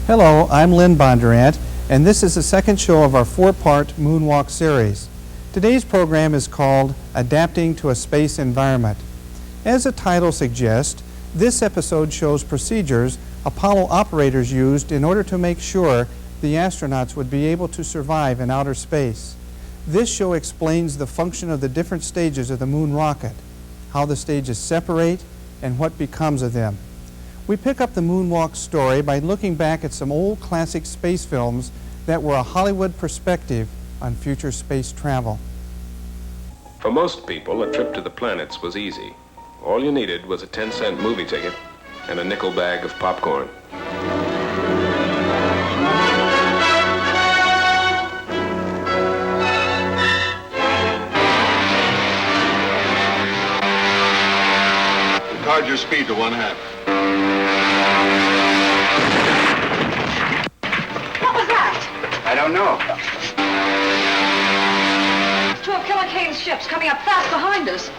Hello, I'm Lynn Bondurant, and this is the second show of our four-part Moonwalk series. Today's program is called Adapting to a Space Environment. As the title suggests, this episode shows procedures Apollo operators used in order to make sure the astronauts would be able to survive in outer space. This show explains the function of the different stages of the moon rocket, how the stages separate, and what becomes of them. We pick up the Moonwalk story by looking back at some old classic space films that were a Hollywood perspective on future space travel. For most people, a trip to the planets was easy. All you needed was a 10-cent movie ticket and a nickel bag of popcorn. Retard your speed to 1/2. I don't know. Two of Killer Kane's ships coming up fast behind us.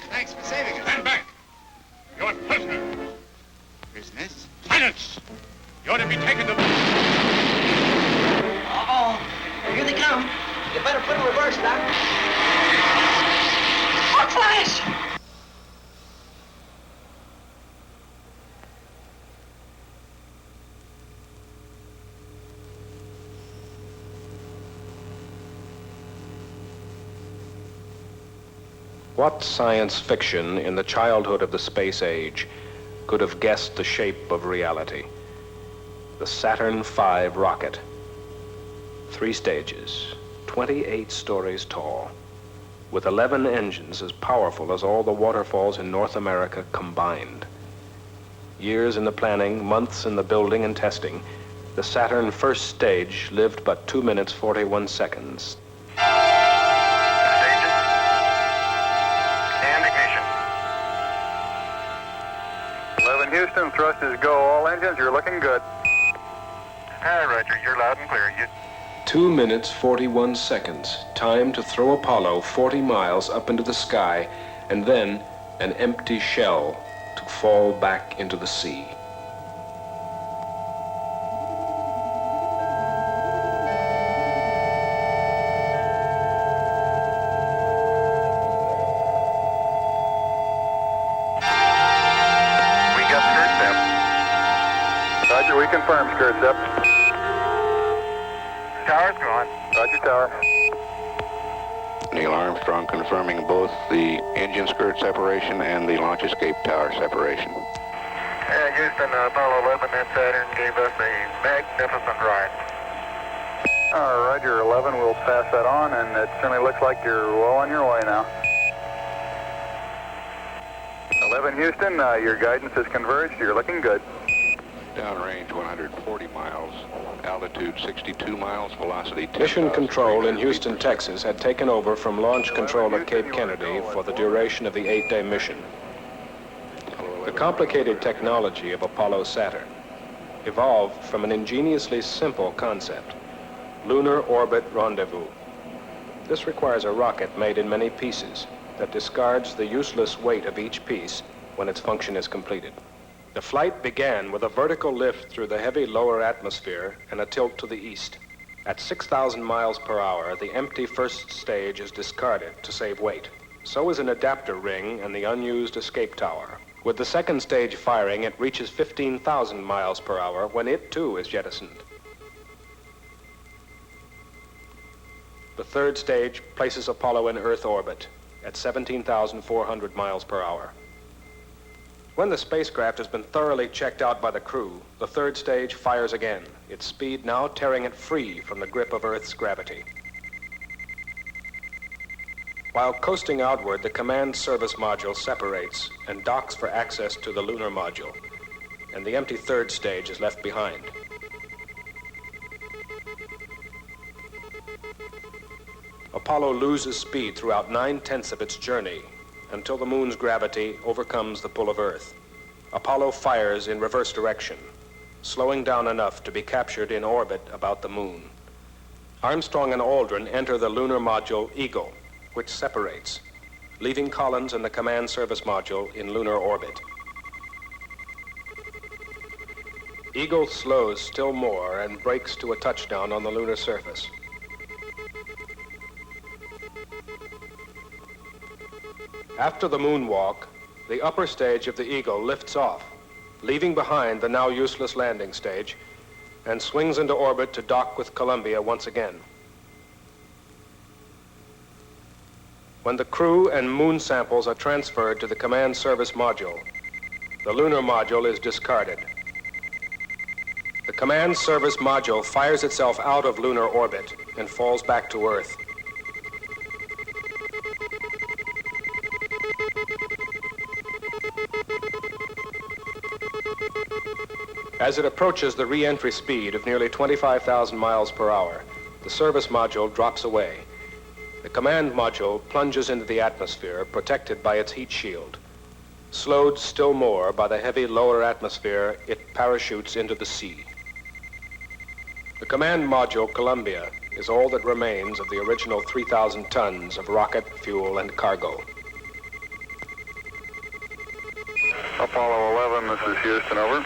Thanks for saving us. Stand back. You're prisoners. Prisoners? Silence! You're to be taken to... Uh-oh. Here they come. You better put in reverse, Doc. Hot flash! What science fiction in the childhood of the space age could have guessed the shape of reality? The Saturn V rocket. 3 stages, 28 stories tall, with 11 engines as powerful as all the waterfalls in North America combined. Years in the planning, months in the building and testing, the Saturn first stage lived but 2 minutes 41 seconds. Houston, thrust is go. All engines, you're looking good. Hi, Roger. You're loud and clear. 2 minutes 41 seconds. Time to throw Apollo 40 miles up into the sky, and then an empty shell to fall back into the sea. Roger, we confirm, skirt up. Tower's going. Roger, tower. Neil Armstrong confirming both the engine skirt separation and the launch escape tower separation. Yeah, Houston, Apollo 11 and Saturn gave us a magnificent ride. Roger, 11, we'll pass that on, and it certainly looks like you're well on your way now. 11, Houston, your guidance is converged. You're looking good. Downrange 140 miles, altitude 62 miles, velocity 10,000. Mission Control in Houston, Texas had taken over from Launch Control at Cape Kennedy for the duration of the 8-day mission. The complicated technology of Apollo Saturn evolved from an ingeniously simple concept: lunar orbit rendezvous. This requires a rocket made in many pieces that discards the useless weight of each piece when its function is completed. The flight began with a vertical lift through the heavy lower atmosphere and a tilt to the east. At 6,000 miles per hour, the empty first stage is discarded to save weight. So is an adapter ring and the unused escape tower. With the second stage firing, it reaches 15,000 miles per hour when it too is jettisoned. The third stage places Apollo in Earth orbit at 17,400 miles per hour. When the spacecraft has been thoroughly checked out by the crew, the third stage fires again, its speed now tearing it free from the grip of Earth's gravity. While coasting outward, the command service module separates and docks for access to the lunar module, and the empty third stage is left behind. Apollo loses speed throughout 9/10 of its journey until the moon's gravity overcomes the pull of Earth. Apollo fires in reverse direction, slowing down enough to be captured in orbit about the moon. Armstrong and Aldrin enter the lunar module Eagle, which separates, leaving Collins and the command service module in lunar orbit. Eagle slows still more and brakes to a touchdown on the lunar surface. After the moonwalk, the upper stage of the Eagle lifts off, leaving behind the now useless landing stage, and swings into orbit to dock with Columbia once again. When the crew and moon samples are transferred to the command service module, the lunar module is discarded. The command service module fires itself out of lunar orbit and falls back to Earth. As it approaches the re-entry speed of nearly 25,000 miles per hour, the service module drops away. The command module plunges into the atmosphere, protected by its heat shield. Slowed still more by the heavy lower atmosphere, it parachutes into the sea. The command module, Columbia, is all that remains of the original 3,000 tons of rocket, fuel, and cargo. Apollo 11, this is Houston, over.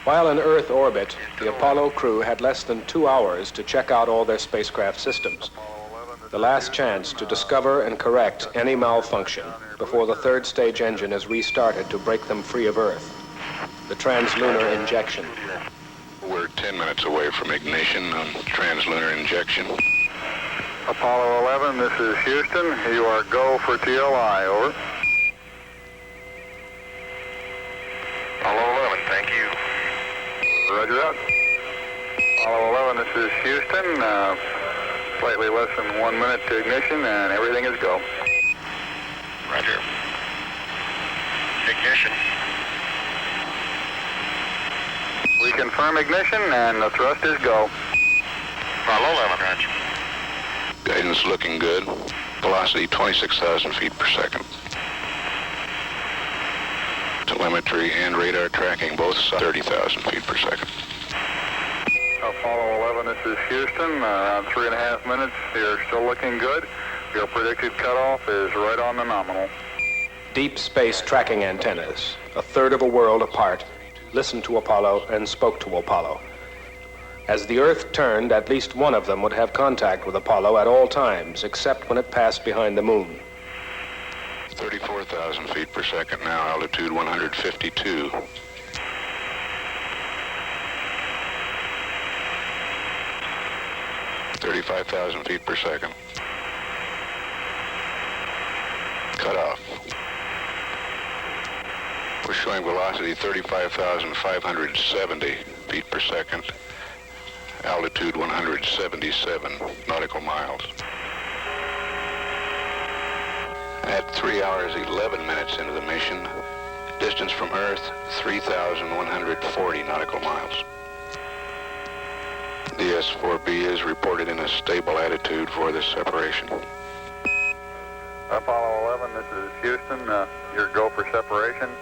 While in Earth orbit, the Apollo crew had less than 2 hours to check out all their spacecraft systems. The last chance to discover and correct any malfunction before the third stage engine is restarted to break them free of Earth. The translunar injection. We're 10 minutes away from ignition on translunar injection. Apollo 11, this is Houston. You are go for TLI, over. Apollo 11, thank you. Roger that. Apollo 11, this is Houston. Slightly less than 1 minute to ignition, and everything is go. Roger. Ignition. We confirm ignition, and the thrust is go. Apollo 11, roger. Guidance looking good. Velocity 26,000 feet per second. Telemetry and radar tracking both 30,000 feet per second. Apollo 11, this is Houston. Around 3.5 minutes. You're still looking good. Your predicted cutoff is right on the nominal. Deep space tracking antennas, a third of a world apart, listened to Apollo and spoke to Apollo. As the Earth turned, at least one of them would have contact with Apollo at all times, except when it passed behind the moon. 34,000 feet per second now, altitude 152. $35,000 feet per second. Cut off. We're showing velocity 35,570 feet per second, altitude 177 nautical miles. At 3 hours 11 minutes into the mission, distance from Earth 3,140 nautical miles. The S-4B is reported in a stable attitude for this separation. Apollo 11, this is Houston. Your go for separation.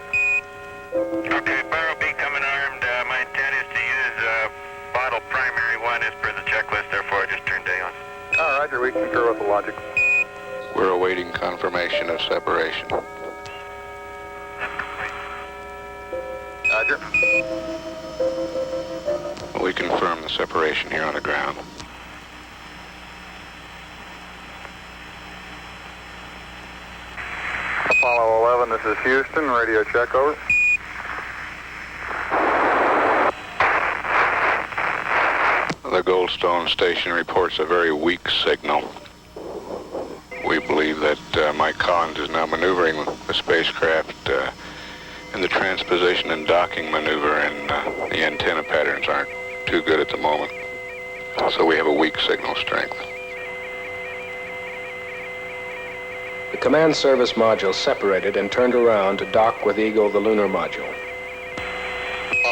Okay, Barrel B coming armed. My intent is to use bottle primary 1 as per the checklist, therefore I just turned day on. All right, Roger, we concur with the logic. We're awaiting confirmation of separation. Roger. We confirm the separation here on the ground. Apollo 11, this is Houston. Radio check, over. The Goldstone station reports a very weak signal. We believe that Mike Collins is now maneuvering the spacecraft And the transposition and docking maneuver and the antenna patterns aren't too good at the moment. So we have a weak signal strength. The command service module separated and turned around to dock with Eagle, the lunar module.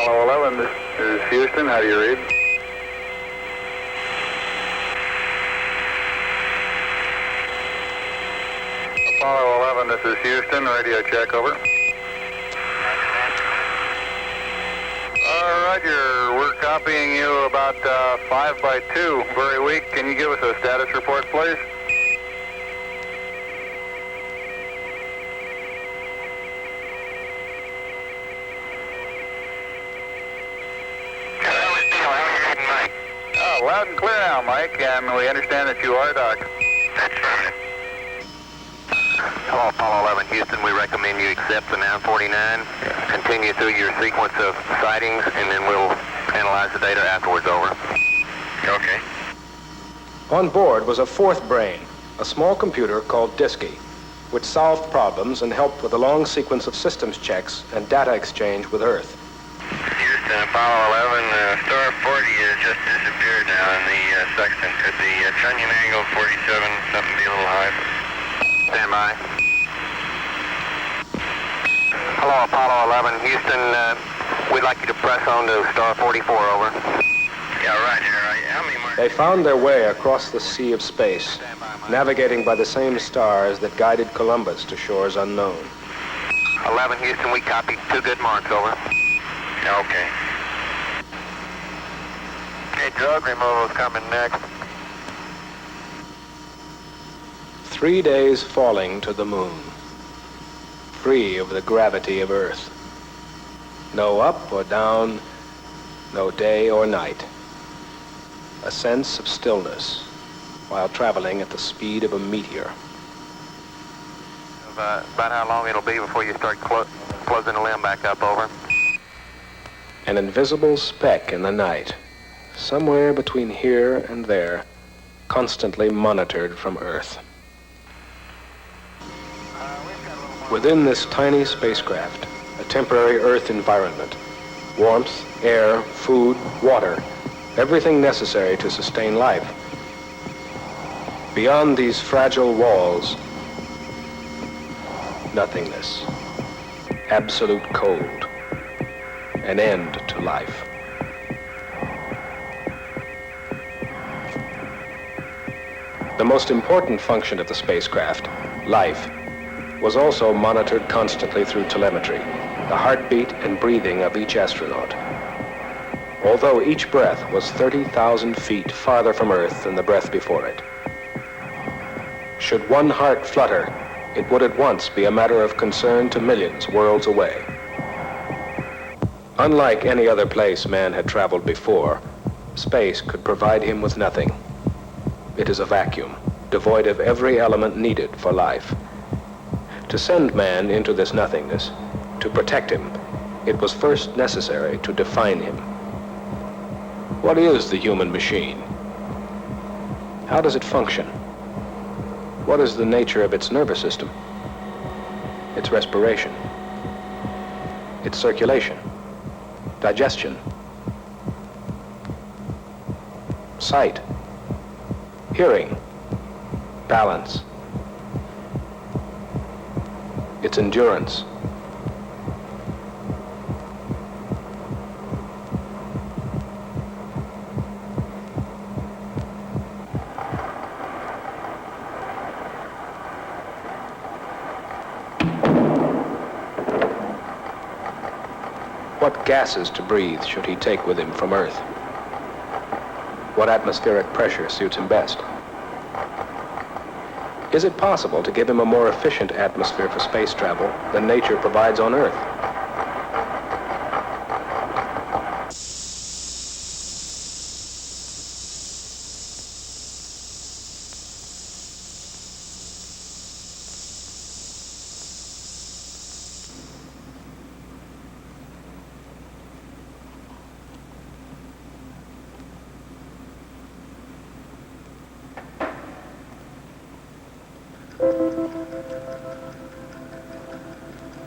Apollo 11, this is Houston. How do you read? Apollo 11, this is Houston. Radio check, over. Roger, we're copying you about 5 by 2, very weak. Can you give us a status report, please? Loud and clear now, Mike, and we understand that you are docked. That's affirmative. Hello, Apollo 11, Houston. We recommend you accept the 949, continue through your sequence of sightings, and then we'll analyze the data afterwards, over. Okay. On board was a fourth brain, a small computer called Disky, which solved problems and helped with a long sequence of systems checks and data exchange with Earth. Houston, Apollo 11, star 40 has just disappeared now in the sextant. Could the trunnion angle 47 something be a little high? Stand by. Hello, Apollo 11, Houston, we'd like you to press on to star 44, over. Yeah, roger. How many more? They found their way across the sea of space, navigating by the same stars that guided Columbus to shores unknown. 11, Houston, we copy. 2 good marks, over. Okay. Okay, drug removal is coming next. 3 days falling to the moon, free of the gravity of Earth. No up or down, no day or night. A sense of stillness while traveling at the speed of a meteor. About how long it'll be before you start closing the limb back up, over. An invisible speck in the night, somewhere between here and there, constantly monitored from Earth. Within this tiny spacecraft, a temporary Earth environment, warmth, air, food, water, everything necessary to sustain life. Beyond these fragile walls, nothingness, absolute cold, an end to life. The most important function of the spacecraft, life, was also monitored constantly through telemetry, the heartbeat and breathing of each astronaut. Although each breath was 30,000 feet farther from Earth than the breath before it. Should one heart flutter, it would at once be a matter of concern to millions worlds away. Unlike any other place man had traveled before, space could provide him with nothing. It is a vacuum, devoid of every element needed for life. To send man into this nothingness, to protect him, it was first necessary to define him. What is the human machine? How does it function? What is the nature of its nervous system? Its respiration? Its circulation? Digestion? Sight? Hearing? Balance? Its endurance? What gases to breathe should he take with him from Earth? What atmospheric pressure suits him best? Is it possible to give him a more efficient atmosphere for space travel than nature provides on Earth?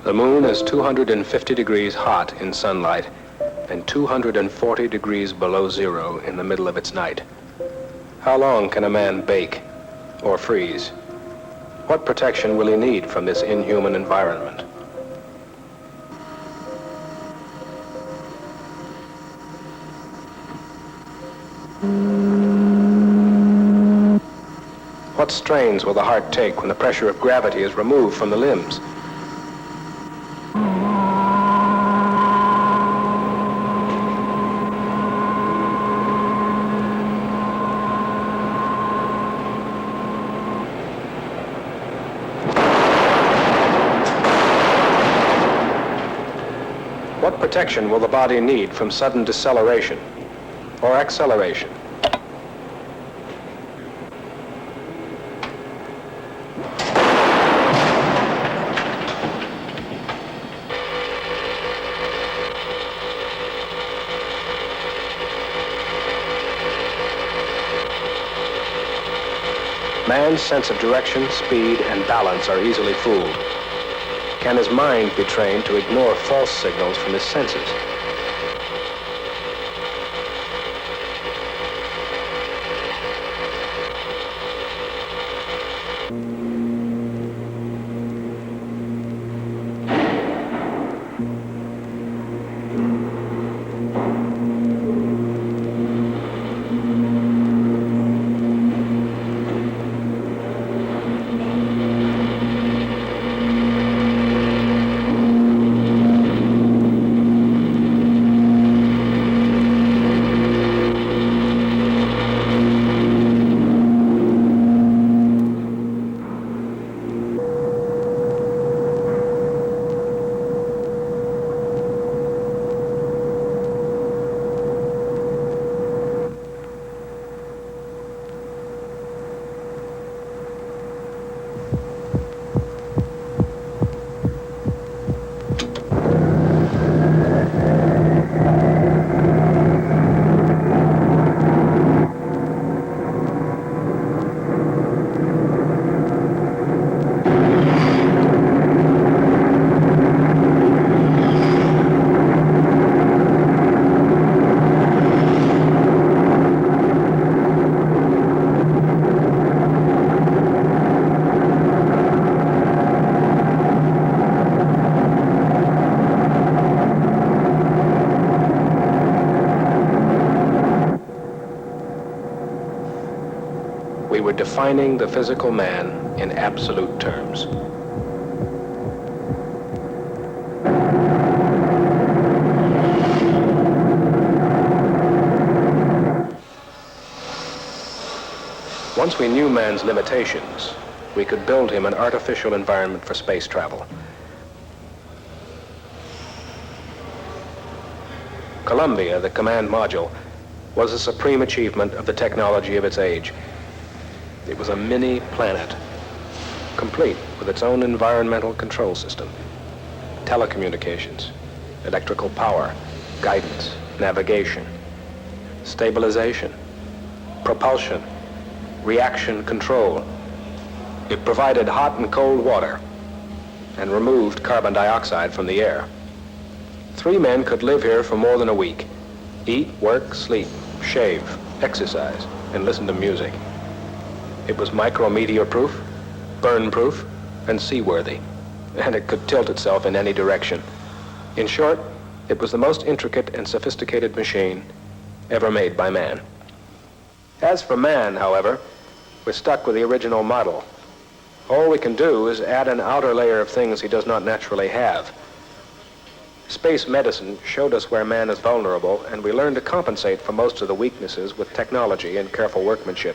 The moon is 250 degrees hot in sunlight and 240 degrees below zero in the middle of its night. How long can a man bake or freeze? What protection will he need from this inhuman environment? What strains will the heart take when the pressure of gravity is removed from the limbs? What protection will the body need from sudden deceleration or acceleration? Man's sense of direction, speed, and balance are easily fooled. Can his mind be trained to ignore false signals from his senses? We were defining the physical man in absolute terms. Once we knew man's limitations, we could build him an artificial environment for space travel. Columbia, the command module, was a supreme achievement of the technology of its age. It was a mini planet, complete with its own environmental control system, telecommunications, electrical power, guidance, navigation, stabilization, propulsion, reaction control. It provided hot and cold water and removed carbon dioxide from the air. 3 men could live here for more than a week, eat, work, sleep, shave, exercise, and listen to music. It was micrometeor-proof, burn-proof, and seaworthy, and it could tilt itself in any direction. In short, it was the most intricate and sophisticated machine ever made by man. As for man, however, we're stuck with the original model. All we can do is add an outer layer of things he does not naturally have. Space medicine showed us where man is vulnerable, and we learned to compensate for most of the weaknesses with technology and careful workmanship.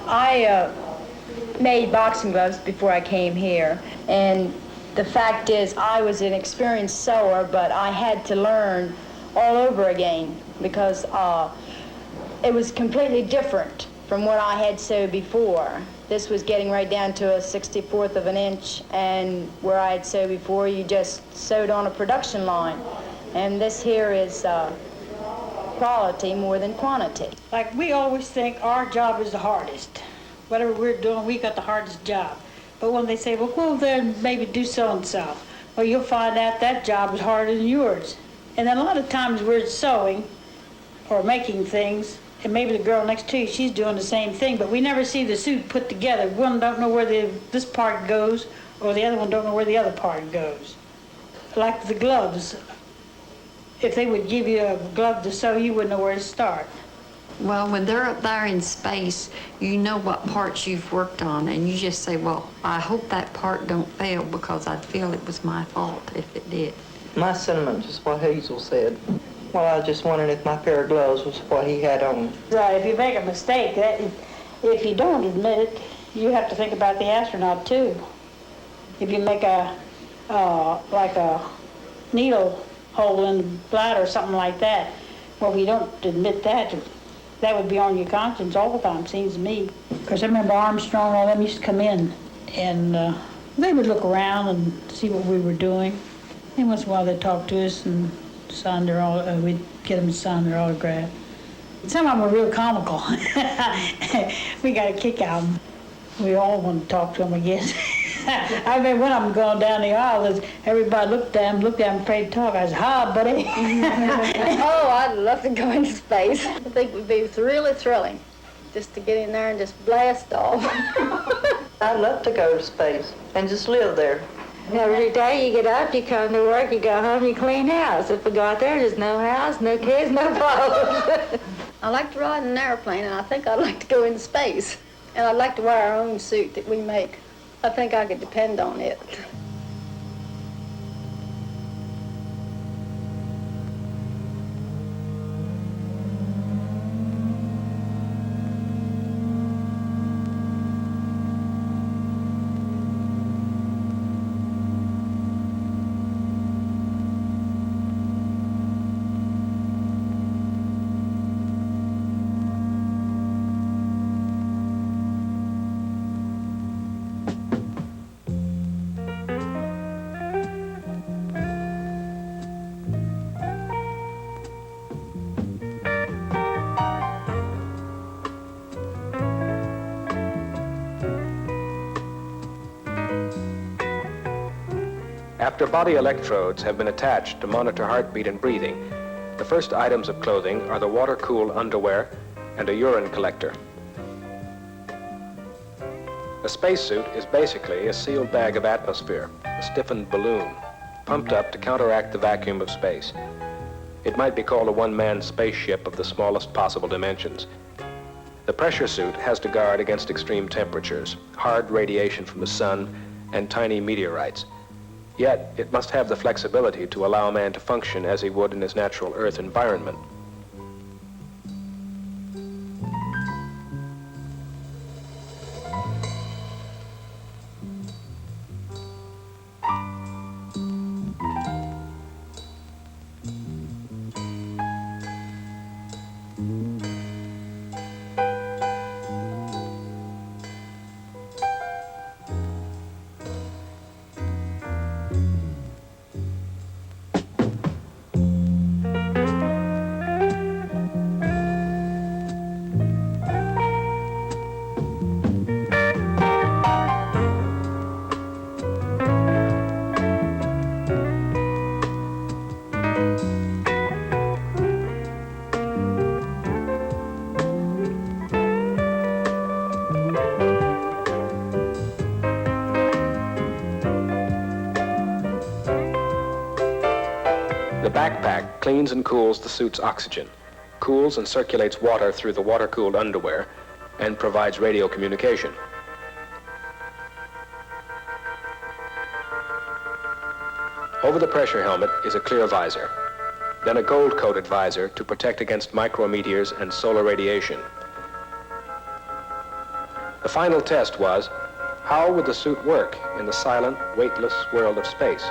I made boxing gloves before I came here, and the fact is I was an experienced sewer, but I had to learn all over again because it was completely different from what I had sewed before. This was getting right down to a 64th of an inch, and where I had sewed before, you just sewed on a production line. And this here is quality more than quantity. Like, we always think our job is the hardest. Whatever we're doing, we got the hardest job. But when they say, well, go over there and maybe do so-and-so, well, you'll find out that job is harder than yours. And then a lot of times we're sewing or making things, and maybe the girl next to you, she's doing the same thing, but we never see the suit put together. One don't know where this part goes, or the other one don't know where the other part goes. Like the gloves. If they would give you a glove to sew, you wouldn't know where to start. Well, when they're up there in space, you know what parts you've worked on, and you just say, well, I hope that part don't fail because I'd feel it was my fault if it did. My sentiment is what Hazel said. Well, I was just wondering if my pair of gloves was what he had on. Right, if you make a mistake, if you don't admit it, you have to think about the astronaut too. If you make like a needle hole in the bladder or something like that, well, if you don't admit that, that would be on your conscience all the time, seems to me. Because I remember Armstrong and all them used to come in, and they would look around and see what we were doing. And once in a while they'd talk to us and sign their we'd get them to sign their autograph. Some of them were real comical. We got a kick out of them. We all wanted to talk to them, I guess. I remember one of them going down the aisle, everybody looked at him, afraid to talk. I said, hi, buddy. Oh, I'd love to go into space. I think it would be really thrilling just to get in there and just blast off. I'd love to go to space and just live there. Every day you get up, you come to work, you go home, you clean house. If we go out there, there's no house, no kids, no problems. I like to ride in an airplane, and I think I'd like to go into space. And I'd like to wear our own suit that we make. I think I could depend on it. After body electrodes have been attached to monitor heartbeat and breathing, the first items of clothing are the water-cooled underwear and a urine collector. A spacesuit is basically a sealed bag of atmosphere, a stiffened balloon, pumped up to counteract the vacuum of space. It might be called a one-man spaceship of the smallest possible dimensions. The pressure suit has to guard against extreme temperatures, hard radiation from the sun, and tiny meteorites. Yet, it must have the flexibility to allow man to function as he would in his natural Earth environment. The backpack cleans and cools the suit's oxygen, cools and circulates water through the water-cooled underwear, and provides radio communication. Over the pressure helmet is a clear visor, then a gold-coated visor to protect against micrometeors and solar radiation. The final test was, how would the suit work in the silent, weightless world of space?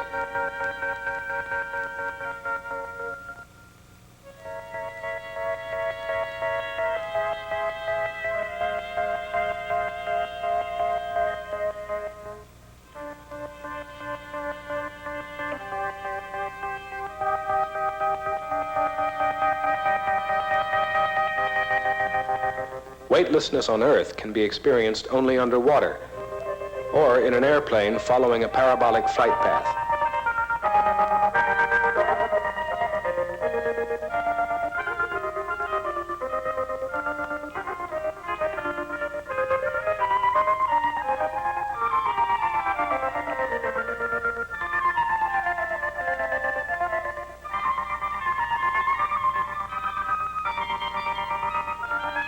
Weightlessness on Earth can be experienced only underwater or in an airplane following a parabolic flight path.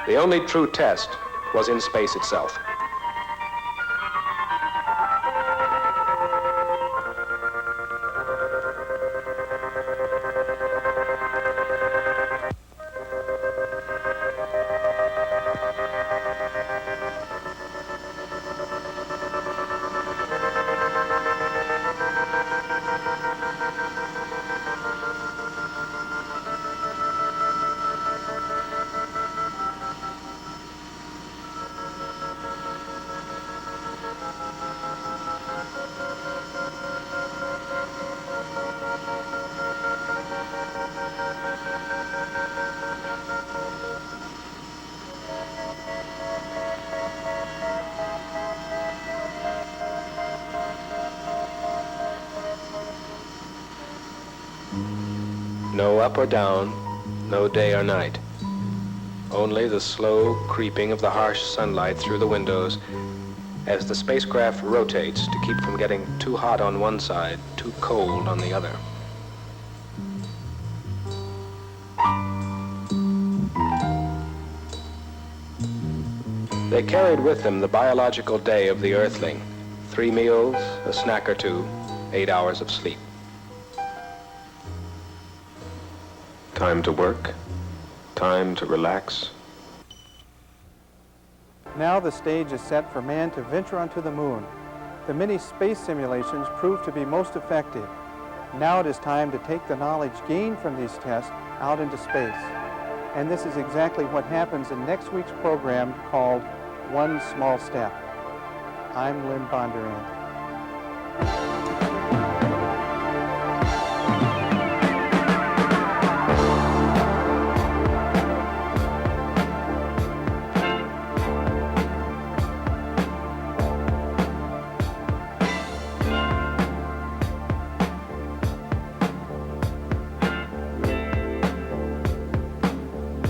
The only true test was in space itself. No up or down, no day or night. Only the slow creeping of the harsh sunlight through the windows as the spacecraft rotates to keep from getting too hot on one side, too cold on the other. They carried with them the biological day of the Earthling. 3 meals, a snack or two, 8 hours of sleep. Time to work, time to relax. Now the stage is set for man to venture onto the moon. The many space simulations proved to be most effective. Now it is time to take the knowledge gained from these tests out into space. And this is exactly what happens in next week's program called One Small Step. I'm Lynn Bondurant.